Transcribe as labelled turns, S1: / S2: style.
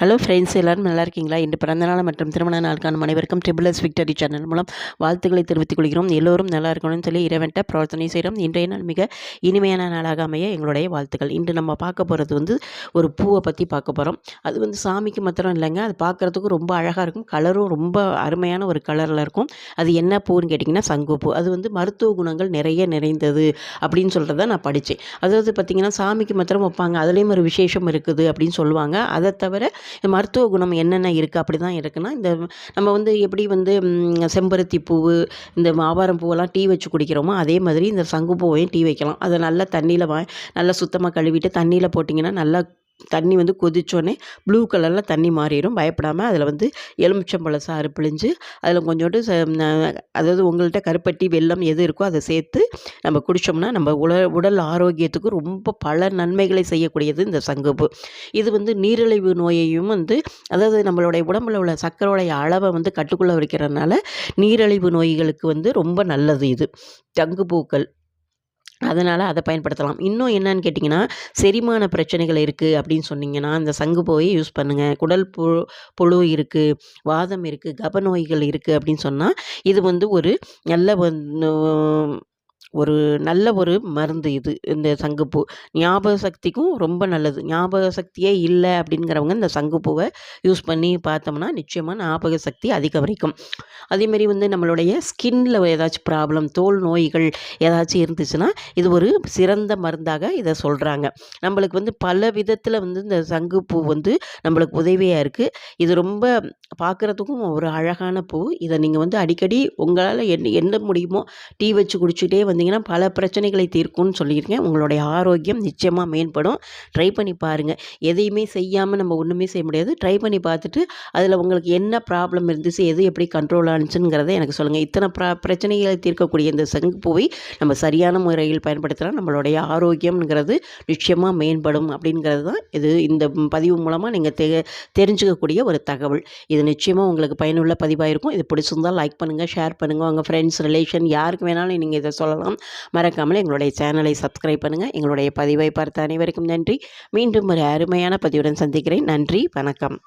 S1: Hello friends, எல்லோரும் நல்லா இருக்கீங்களா? இன்று பிறந்தநாள் மற்றும் திருமண நாளுக்கான அனைவருக்கும் ட்ரிபிள்எஸ் விக்டரி சேனல் மூலம் வாழ்த்துக்களை தெரிவித்துக் கொள்கிறோம். எல்லோரும் நல்லா இருக்கணும்னு சொல்லி இறைவன்ட்ட பிரார்த்தனை செய்கிறோம். இன்றைய நாள் மிக இனிமையான நாளாக அமைய எங்களுடைய வாழ்த்துக்கள். இன்று நம்ம பார்க்க போகிறது ஒரு பூவை பற்றி பார்க்க போகிறோம். அது சாமிக்கு மாத்திரம் இல்லைங்க, அது பார்க்குறதுக்கு ரொம்ப அழகாக இருக்கும். கலரும் ரொம்ப அருமையான ஒரு கலரில் இருக்கும். அது என்ன பூன்னு கேட்டிங்கன்னா சங்குப்பூ. அது மருத்துவ குணங்கள் நிறைய நிறைந்தது அப்படின்னு சொல்கிறத நான் படித்தேன். அதாவது பார்த்திங்கன்னா சாமிக்கு மாத்திரம் வைப்பாங்க, அதுலேயும் ஒரு விசேஷம் இருக்குது அப்படின்னு சொல்லுவாங்க. அதை தவிர மருத்துவ குணம் என்னென்ன இருக்குது அப்படி தான் இருக்குன்னா, இந்த நம்ம எப்படி செம்பருத்தி பூவு, இந்த ஆவாரம் பூவெல்லாம் டீ வச்சு குடிக்கிறோமோ அதே மாதிரி இந்த சங்குப்பூவையும் டீ வைக்கலாம். அதை நல்லா தண்ணியில் நல்லா சுத்தமாக கழுவிட்டு தண்ணியில் போட்டிங்கன்னா நல்லா தண்ணி கொதிச்சோடனே ப்ளூ கலரில் தண்ணி மாறிடும். பயப்படாமல் அதில் எலுமிச்சம்பழ சாறு பிழிஞ்சு அதில் கொஞ்சோண்டு அதாவது உங்கள்கிட்ட கருப்பட்டி வெல்லம் எது இருக்கோ அதை சேர்த்து நம்ம குடித்தோம்னா நம்ம உடல் ஆரோக்கியத்துக்கு ரொம்ப பல நன்மைகளை செய்யக்கூடியது இந்த சங்குப்பூ. இது நீரிழிவு நோயையும் அதாவது நம்மளுடைய உடம்புல உள்ள சர்க்கரையோடைய அளவை கட்டுக்குள்ளே வைக்கிறதுனால நீரிழிவு நோய்களுக்கு ரொம்ப நல்லது இது சங்குப்பூக்கள். அதனால் அதை பயன்படுத்தலாம். இன்னும் என்னன்னு கேட்டிங்கன்னா, செரிமான பிரச்சனைகள் இருக்குது அப்படின்னு சொன்னிங்கன்னா இந்த சங்குப்பூவை யூஸ் பண்ணுங்கள். குடல் புழு இருக்குது, வாதம் இருக்குது, கபநோய்கள் இருக்குது அப்படின்னு சொன்னால் இது ஒரு நல்ல நல்ல ஒரு மருந்து இது. இந்த சங்குப்பூ ஞாபக சக்திக்கும் ரொம்ப நல்லது. ஞாபக சக்தியே இல்லை அப்படிங்கிறவங்க இந்த சங்குப்பூவை யூஸ் பண்ணி பார்த்தோம்னா நிச்சயமாக ஞாபக சக்தி அதிகரிக்கும். அதேமாரி நம்மளுடைய ஸ்கின்னில் ஏதாச்சும் ப்ராப்ளம், தோல் நோய்கள் ஏதாச்சும் இருந்துச்சுன்னா இது ஒரு சிறந்த மருந்தாக இதை சொல்கிறாங்க. நம்மளுக்கு பல விதத்தில் இந்த சங்குப்பூ நம்மளுக்கு உதவியாக இருக்குது. இது ரொம்ப பார்க்குறதுக்கும் ஒரு அழகான பூ. இதை நீங்கள் அடிக்கடி உங்களால் என்ன முடியுமோ டீ வச்சு குடிச்சிட்டே வந்தீங்கன்னா பல பிரச்சனைகளை தீர்க்கும்னு சொல்லியிருக்கேன். உங்களுடைய ஆரோக்கியம் நிச்சயமாக மேம்படும். ட்ரை பண்ணி பாருங்கள். எதையுமே செய்யாமல் நம்ம ஒன்றுமே செய்ய முடியாது. ட்ரை பண்ணி பார்த்துட்டு அதில் உங்களுக்கு என்ன ப்ராப்ளம் இருந்துச்சு, எது எப்படி கண்ட்ரோல் ஆனிச்சுங்கிறத எனக்கு சொல்லுங்கள். இத்தனை பிரச்சனைகளை தீர்க்கக்கூடிய இந்த சங்குப்பூவை நம்ம சரியான முறையில் பயன்படுத்தினா நம்மளுடைய ஆரோக்கியம்ங்கிறது நிச்சயமாக மேம்படும் அப்படிங்கிறது தான் இந்த பதிவு மூலமாக நீங்கள் தெரிஞ்சுக்கக்கூடிய ஒரு தகவல். இது நிச்சயமாக உங்களுக்கு பயனுள்ள பதிவாக இருக்கும். இது பிடிச்சிருந்தால் லைக் பண்ணுங்கள், ஷேர் பண்ணுங்கள். உங்கள் ஃப்ரெண்ட்ஸ், ரிலேஷன் யாருக்கு வேணாலும் நீங்கள் இதை சொல்லலாம். மறக்காமல் எங்களுடைய சேனலை சப்ஸ்கிரைப் பண்ணுங்கள். எங்களுடைய பதிவை பார்த்த அனைவருக்கும் நன்றி. மீண்டும் ஒரு அருமையான பதிவுடன் சந்திக்கிறேன். நன்றி, வணக்கம்.